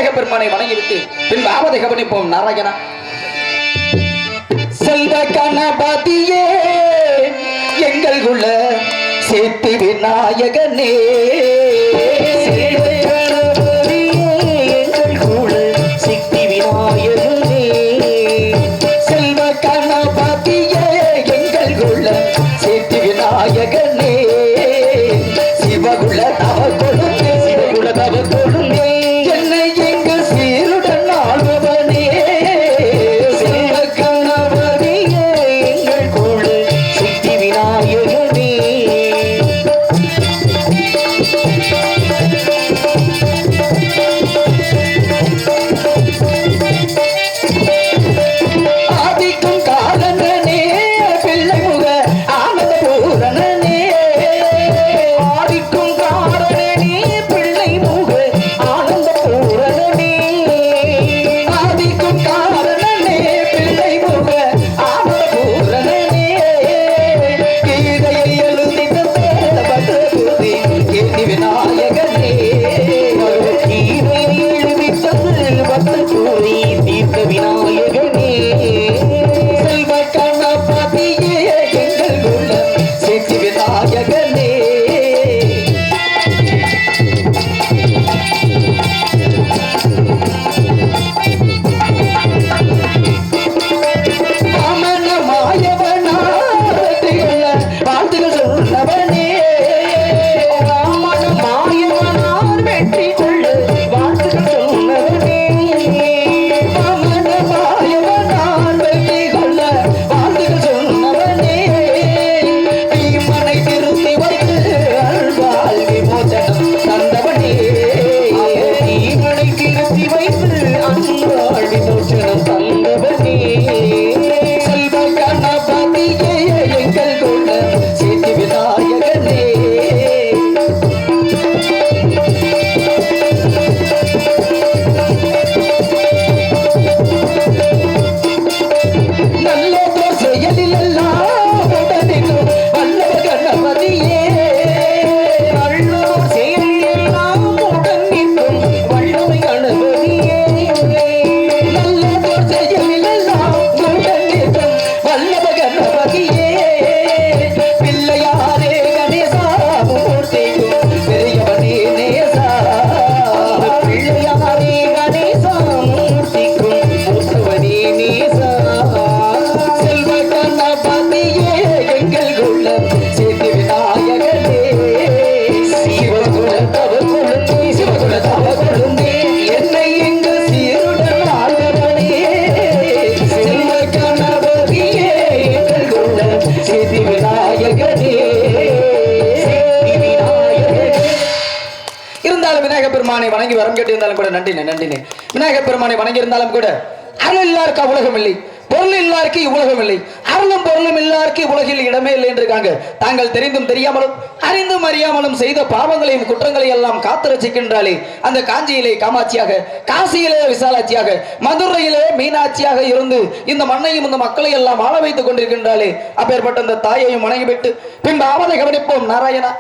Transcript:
விநாயக பெருமானை வணங்கிவிட்டு பின்பு ஆவதை கவனிப்போம் நாராயணா. செல்வ கணபதியே எங்கள் குல சேத்தி விநாயகனே, நாயகனே சிவகுல தவ கொடுமே, சிவகுல தவ கொடுமே என்னை எங்கு சீருடன் ஆழ்பவனே, செல்வ கணபதியே எங்கள் குல சித்தி விநாயகனே. ஆதிக்கும் காலனே பிள்ளை முக ஆனந்த பூரணனே, ஆதிக்கும் காரணனே பிள்ளை முக ஆனந்த பூரணனே, ஆதிக்கும் காரணனே பிள்ளை முக ஆனந்த பூரணனே, கீதையை எழுதித்த வேத பத்ரபுரி கேதி விநாயகனே, கீதையை எழுதித்த பத்ரபுரி தீர்த்த விநாயகனே, செல்வ கணபதியே எங்கள் குல சேத்தி விநாயகனே. வாமன மாயவனாத்தியுள்ள வாழ்த்துகள் சொன்னவனே, வாமன மாயவனார் வெற்றி கொள்ள வாழ்த்துகள் சொன்னவனே, வாமன மாயவனார் வெற்றி கொள்ள வாழ்த்துகள் சொன்னவனே, தீமனை திருத்தி வைத்து அல்வாழ் விமோசனம் தந்தவனே, தீமனை திருத்தி வைத்து அல்வாழ் விமோசனம் தந்தவனே, செல்வ கணபதியே எங்கள் குல சேத்தி விநாயகனே. நல்லதோ செயலிலெல்லாம் உடனிலும் வல்லவ கணபதியே, நல்லதோ செயலிலெல்லாம் உடனிலும் வல்லவ கணபதியே, நல்லதோ செயலிலெல்லாம் உடனிலும் வல்லவ கணபதியே, பிள்ளையாரே கணேசா மூர்த்திக்கும் பெரியவனே நேசா, பிள்ளையாரே கணேசா மூர்த்திக்கும் மூத்தவனே நேசா, செல்வ கணபதியே எங்கள் குல சேத்தி விநாயகனே, சிவகுல தவ கொழுந்தே, சிவகுல தவ கொழுந்தே என்னை எங்கு சீருடன் ஆழ்பவனே, செல்வ கணபதியே எங்கள் குல சேத்தி விநாயகனே, சேத்தி விநாயகனே. இருந்தாலும் விநாயக பெருமானை வணங்கி வரம் கேட்டு இருந்தாலும் கூட நன்றினே நன்றினே. விநாயக பெருமானை வணங்கி இருந்தாலும் கூட அருள் இல்லாருக்கு உலகம் இல்லை, பொருள் இல்லாருக்கு உலகம் இல்லை, அருளும் பொருளும் இல்லாருக்கு உலகில் இடமே இல்லை என்று இருக்காங்க. தாங்கள் தெரிந்தும் தெரியாமலும் அறிந்தும் அறியாமலும் செய்த பாவங்களையும் குற்றங்களையும் எல்லாம் காத்து ரசிக்கின்றாலே அந்த காஞ்சியிலே காமாட்சியாக, காசியிலே விசாலாட்சியாக, மதுரையிலே மீனாட்சியாக இருந்து இந்த மண்ணையும் இந்த மக்களை எல்லாம் ஆள வைத்துக் கொண்டிருக்கின்றாலே அப்பேற்பட்ட அந்த தாயையும் வணங்கிவிட்டு பின்பு ஆவதை கவனிப்போம் நாராயணா.